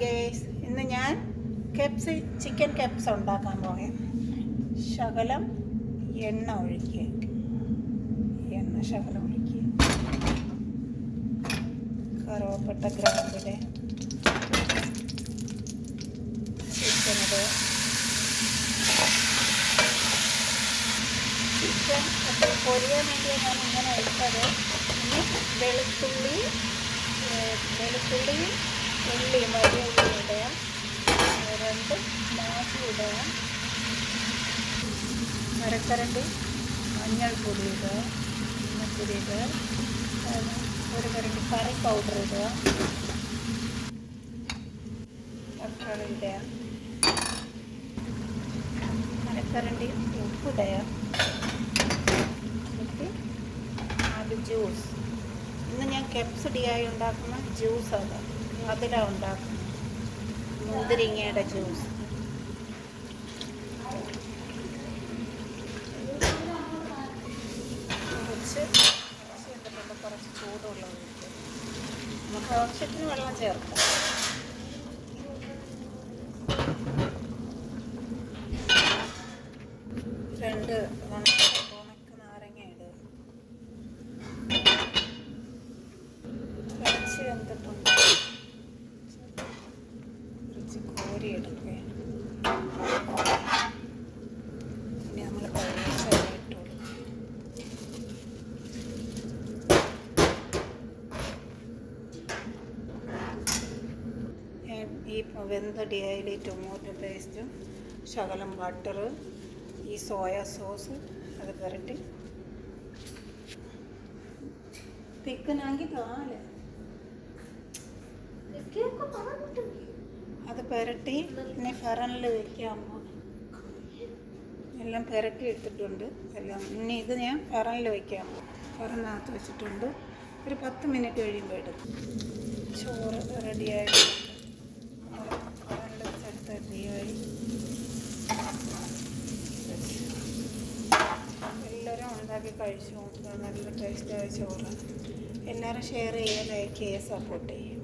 Guys, ഇന്ന് ഞാൻ chicken കെപ്സ് ഉണ്ടാക്കാൻ പോകാം. ശകലം എണ്ണ ഒഴിക്കുക, ശകലം ഒഴിക്കുക. കറുവപ്പട്ട, ഗ്രാമ്പുടെ ചിക്കനിടുക. ചിക്കൻ പൊരിയാൻ വേണ്ടി ഞാൻ ഇങ്ങനെ ഇട്ടത്. ഇനി വെളുത്തുള്ളിയും ഉള്ളിയും വലിയ ഉള്ളി ഇടുക, 2 മാറ്റി ഇടുക, അരക്കരണ്ടി മഞ്ഞൾപ്പൊടി ഇടുക, മഞ്ഞൾപ്പൊടി ഇടുക, 1 കരണ്ടി കറി പൗഡർ ഇടുക, തക്കാളി ഇടുക, അരക്കരണ്ടി ഉപ്പിടുക, എന്നിട്ട് അത് ജ്യൂസ്. ഇന്ന് ഞാൻ കെപ്സ് ഡിയായി ഉണ്ടാക്കുന്ന ജ്യൂസ് അതിലാണ് ഉണ്ടാക്കുന്നത്. മുന്തിരിങ്ങയുടെ ജ്യൂസ്. കുറച്ച് ചൂടുള്ള ഒഴിക്കുക. നമുക്ക് ആവശ്യത്തിന് വെള്ളം ചേർക്കാം. രണ്ട് ഉണക്ക നാരങ്ങ ഇടുക. കുറച്ച് വെന്തിട്ടുണ്ട്, കുറച്ച് കോരി എടുക്കുക. ഇനി നമ്മൾ കഴിച്ചെല്ലാം ഇട്ട് കൊടുക്കുക. ഈ വെന്ത ഡിയായിൽ ടൊമാറ്റോ പേസ്റ്റും ശകലം ബട്ടറ്, ഈ സോയാ സോസ് അത് പുരട്ടി തിക്കനാക്കി അത് പുരട്ടി പിന്നെ ഫെറനിൽ വയ്ക്കാമോ എല്ലാം പുരട്ടി എടുത്തിട്ടുണ്ട് എല്ലാം. ഇനി ഇത് ഞാൻ ഫെറനിൽ വയ്ക്കാമോ ഫെറനകത്ത് വെച്ചിട്ടുണ്ട്. ഒരു 10 മിനിറ്റ് കഴിയുമ്പോൾ എടുക്കും. ചോറ് റെഡിയായി ഫെറനിൽ വെച്ചെടുത്ത് റെഡിയായി. എല്ലാവരും ഉണ്ടാക്കി കഴിച്ചു നോക്കുക. നല്ല ടേസ്റ്റായ ചോറ്. എല്ലാവരും ഷെയർ ചെയ്യുക, ലൈക്ക് ചെയ്യുക, സപ്പോർട്ട് ചെയ്യുക.